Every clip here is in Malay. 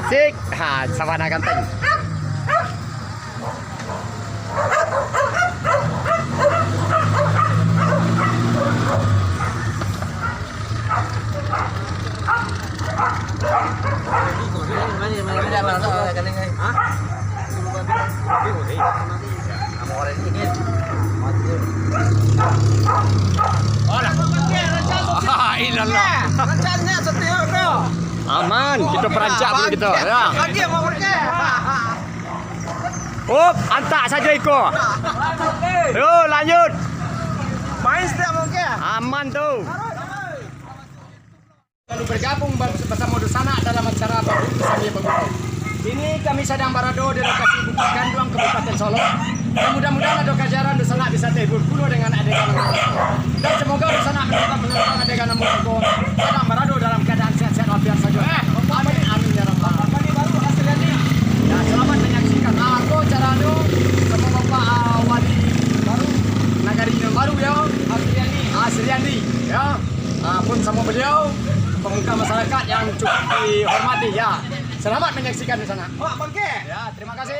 Asik. Ha, savana ganteng. Aman, kita perancak dulu kita. Ya. Up, antak saja Iko. Yo, lanjut. Main setiap mungkin. Aman tuh. Lalu bergabung bersama Dusana dalam acara baru Sambil Bergurau. Ini kami sedang berada di lokasi Bukit Ganduang, Kabupaten Solo. Dan mudah-mudahan ada kajaran Dusana bisa terhibur dulu dengan adegan nomor. Dan semoga Dusana menonton adegan nomor. Sedang berada dalam keadaan sehat-sehat walafiat saja. Amin amin ya rabbal alamin. Baru hasilnya nih. Ya, selamat menyaksikan. Aku caranya semoga Pak Wali baru Nagari baru ya. Asriani ya. Pun sama beliau pemuka masyarakat yang cukup dihormati ya. Selamat menyaksikan di sana. Pak Bangke. Ya, terima kasih.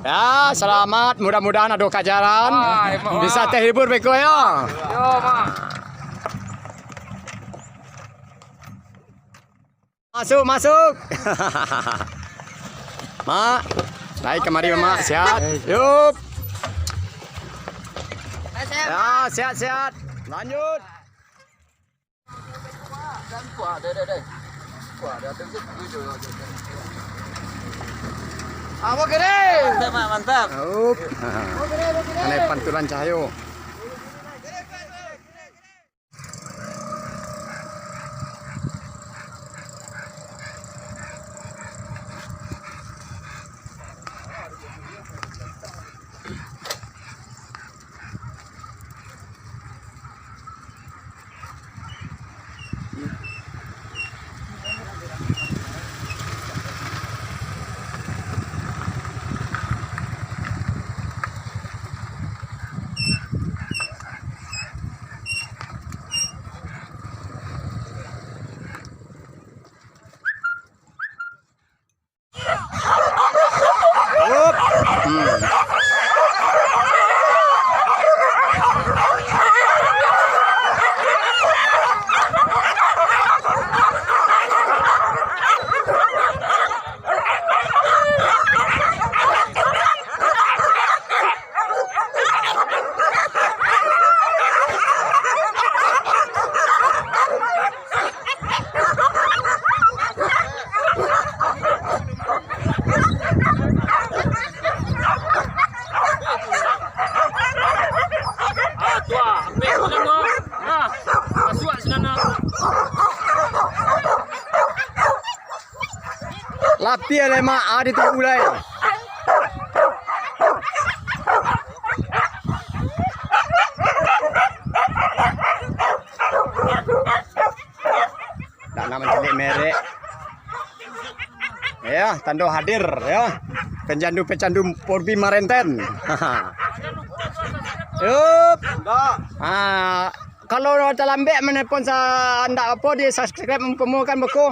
Ya, selamat. Mudah-mudahan ada kajaran. Bisa terhibur beko ya. Yo, Mak. Masuk, masuk. Mak, naik kemari Mak, sehat. Yup. Ya, sehat-sehat. Lanjut. Apa kere? Mantap. Yup. Ini pantulan cahaya. Lapi ada mak ada tu ulai. Tak nama celik merek. Ya, tanda hadir ya. Pecandu Porbi Marenten. Yup. Kalau terlambat menelpon sa anda apa dia subscribe mempemukan beku.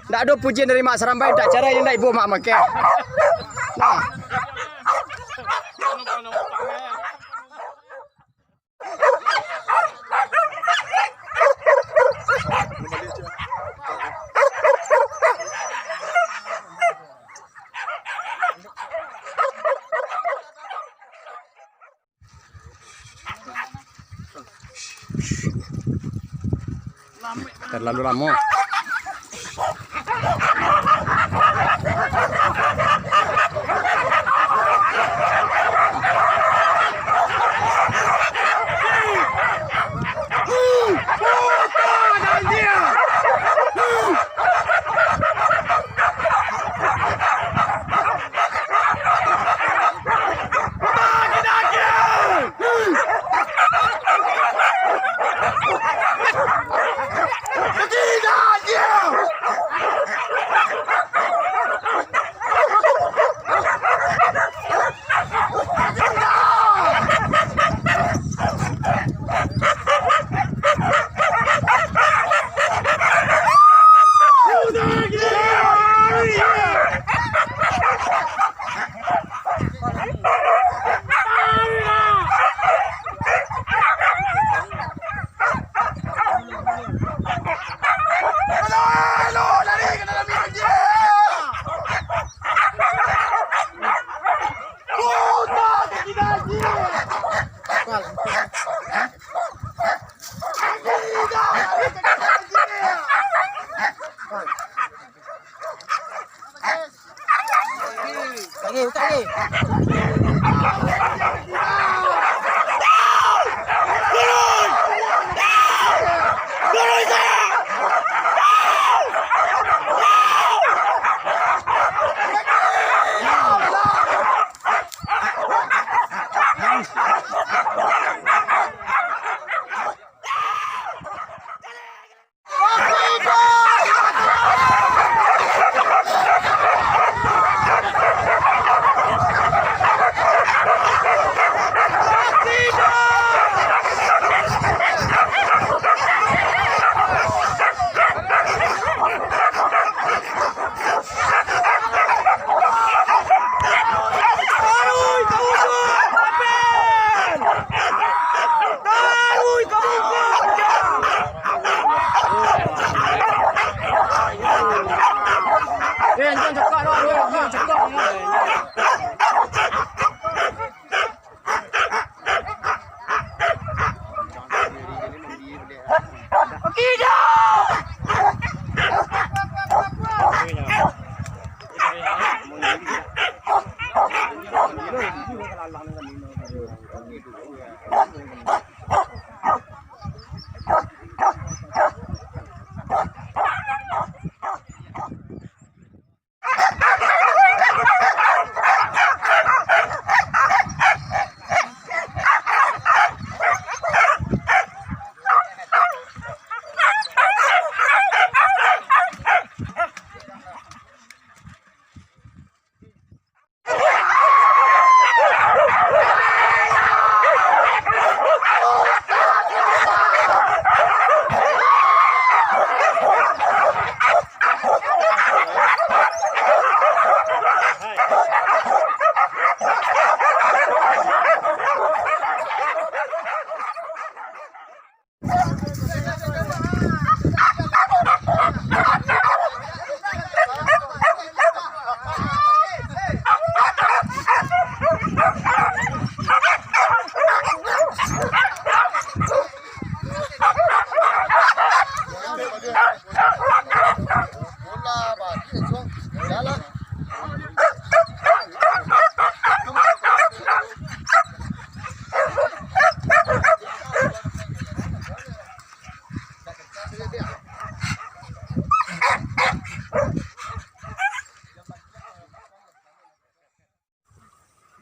Tak ada pujian dari Mak Serambai, tak cara yang nak ibu mak makan. Nah. Terlalu lama.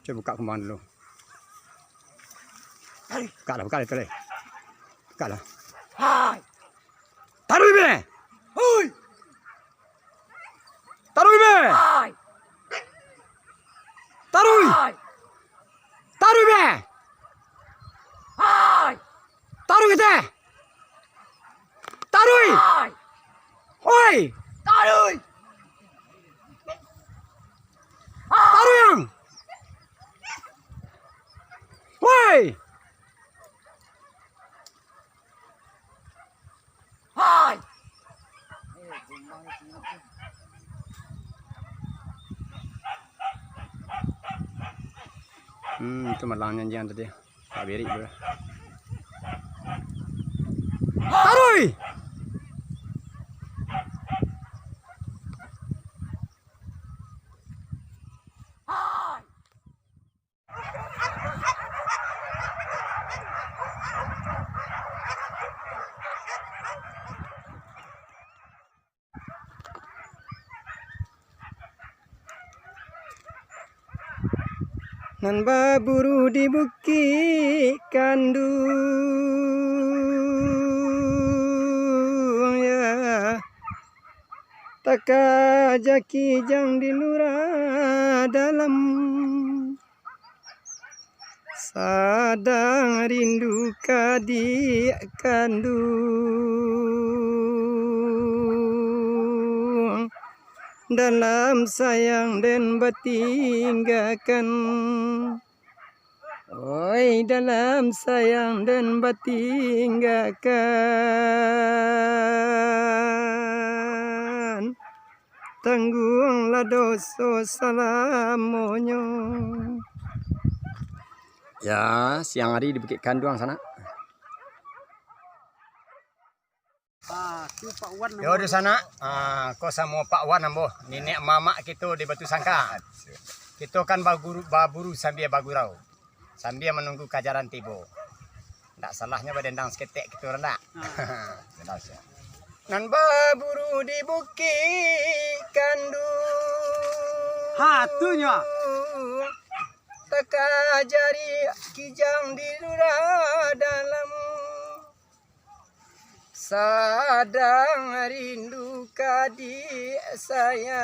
Coba buka kembang dulu. Buka lah, buka lah. Buka lah. Hai. Taruh be. Hui. Taruh be. Hai. Taruh. Hai. Taruh be. Hai. Taruh kita. Taruh. Hai. Oi. Taruh. Taruh yang. Woi. Hai. Itu malangnya jangan tadi. Tak berik boleh. Taruh. Hai. Nan baburu di bukit kandung ya, taka jaki jang di lurah dalam, sadang rindu kadi kandung, dalam sayang dan batinggakan. Oi, dalam sayang dan batinggakan. Tangguhlah dosa salamonyo. Ya, siang hari di Bukit Kanduang sana. Yo di sana, kau sama Pak Wan ambo, nenek mama kita di Batu Sangka. Kita kan baburu sambil bagurau. Sambil menunggu kajaran tiba. Tak salahnya berdendang seketik kita rendak. Nan baburu di bukit kandu. Hatunya. Taka jari kijang di lura dalam. Sadang rindu kadi sayang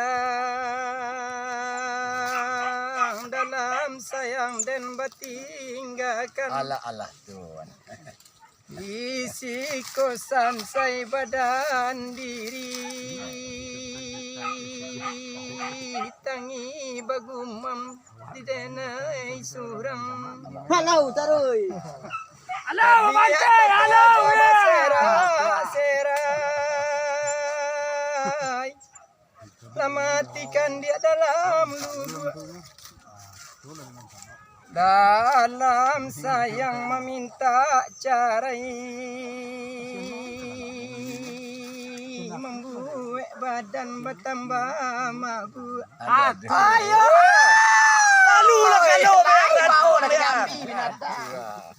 dalam sayang dan batinggakan. Allah Tuhan. Isi kosan saya badan diri tangi bagumam di denai suram. Halo taruy. Halo, Bante, halo. Serai. Matikan dia dalam lulu. Dalam sayang meminta carai membuat badan bertambah mabu. Ayo. Lalu lah kalau bau nak jambi binatang.